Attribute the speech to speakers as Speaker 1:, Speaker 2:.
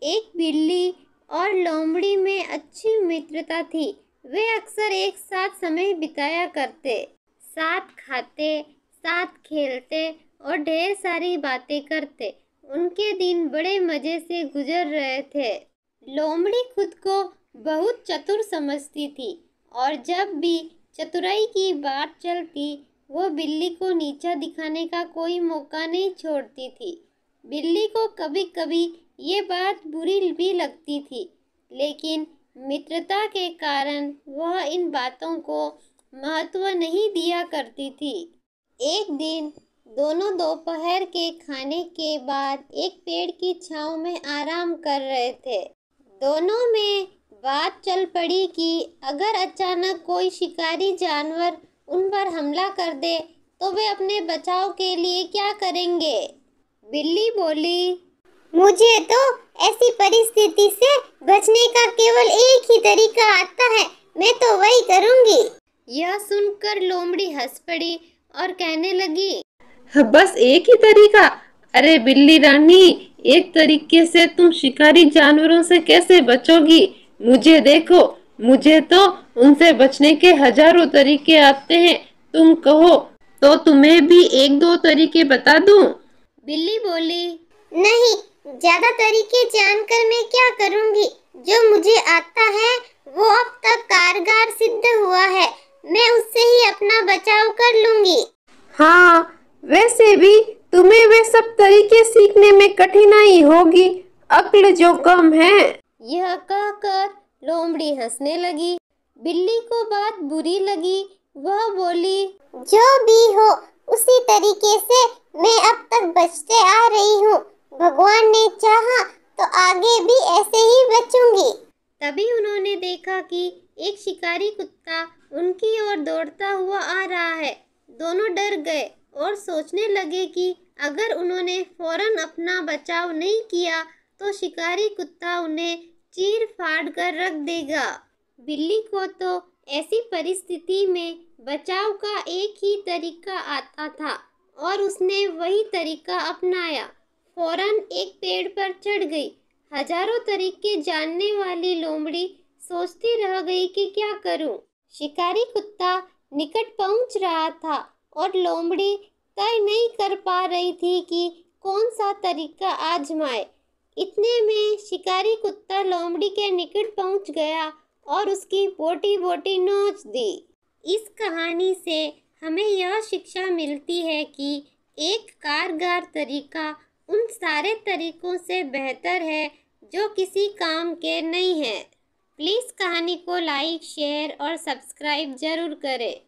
Speaker 1: एक बिल्ली और लोमड़ी में अच्छी मित्रता थी। वे अक्सर एक साथ समय बिताया करते, साथ खाते, साथ खेलते और ढेर सारी बातें करते। उनके दिन बड़े मज़े से गुजर रहे थे। लोमड़ी खुद को बहुत चतुर समझती थी और जब भी चतुराई की बात चलती, वो बिल्ली को नीचा दिखाने का कोई मौका नहीं छोड़ती थी। बिल्ली को कभी कभी ये बात बुरी भी लगती थी, लेकिन मित्रता के कारण वह इन बातों को महत्व नहीं दिया करती थी। एक दिन दोनों दोपहर के खाने के बाद एक पेड़ की छांव में आराम कर रहे थे। दोनों में बात चल पड़ी कि अगर अचानक कोई शिकारी जानवर उन पर हमला कर दे तो वे अपने बचाव के लिए क्या करेंगे। बिल्ली बोली,
Speaker 2: मुझे तो ऐसी परिस्थिति से बचने का केवल एक ही तरीका आता है, मैं तो वही करूंगी।
Speaker 1: यह सुनकर लोमड़ी हंस पड़ी और कहने लगी,
Speaker 3: बस एक ही तरीका? अरे बिल्ली रानी, एक तरीके से तुम शिकारी जानवरों से कैसे बचोगी? मुझे देखो, मुझे तो उनसे बचने के हजारों तरीके आते हैं। तुम कहो तो तुम्हें भी एक दो तरीके बता दूं?
Speaker 1: बिल्ली बोली,
Speaker 2: नहीं, ज्यादा तरीके जानकर मैं क्या करूंगी? जो मुझे आता है वो अब तक कारगर सिद्ध हुआ है, मैं उससे ही अपना बचाव कर लूंगी।
Speaker 3: हाँ, वैसे भी तुम्हें वे सब तरीके सीखने में कठिनाई होगी, अक्ल जो कम है।
Speaker 1: यह कहकर लोमड़ी हंसने लगी। बिल्ली को बात बुरी लगी। वह बोली,
Speaker 2: जो भी हो, उसी तरीके से मैं अब तक बचते आ रही हूँ। भगवान ने चाहा तो आगे भी ऐसे ही बचूंगी।
Speaker 1: तभी उन्होंने देखा कि एक शिकारी कुत्ता उनकी ओर दौड़ता हुआ आ रहा है। दोनों डर गए और सोचने लगे कि अगर उन्होंने फौरन अपना बचाव नहीं किया तो शिकारी कुत्ता उन्हें चीर फाड़ कर रख देगा। बिल्ली को तो ऐसी परिस्थिति में बचाव का एक ही तरीका आता था और उसने वही तरीका अपनाया। फौरन एक पेड़ पर चढ़ गई। हजारों तरीके जानने वाली लोमड़ी सोचती रह गई कि क्या करूं। शिकारी कुत्ता निकट पहुंच रहा था और लोमड़ी तय नहीं कर पा रही थी कि कौन सा तरीका आजमाए। इतने में शिकारी कुत्ता लोमड़ी के निकट पहुंच गया और उसकी बोटी बोटी नोच दी। इस कहानी से हमें यह शिक्षा मिलती है कि एक कारगर तरीका उन सारे तरीकों से बेहतर है जो किसी काम के नहीं हैं। प्लीज़ कहानी को लाइक, शेयर और सब्सक्राइब ज़रूर करें।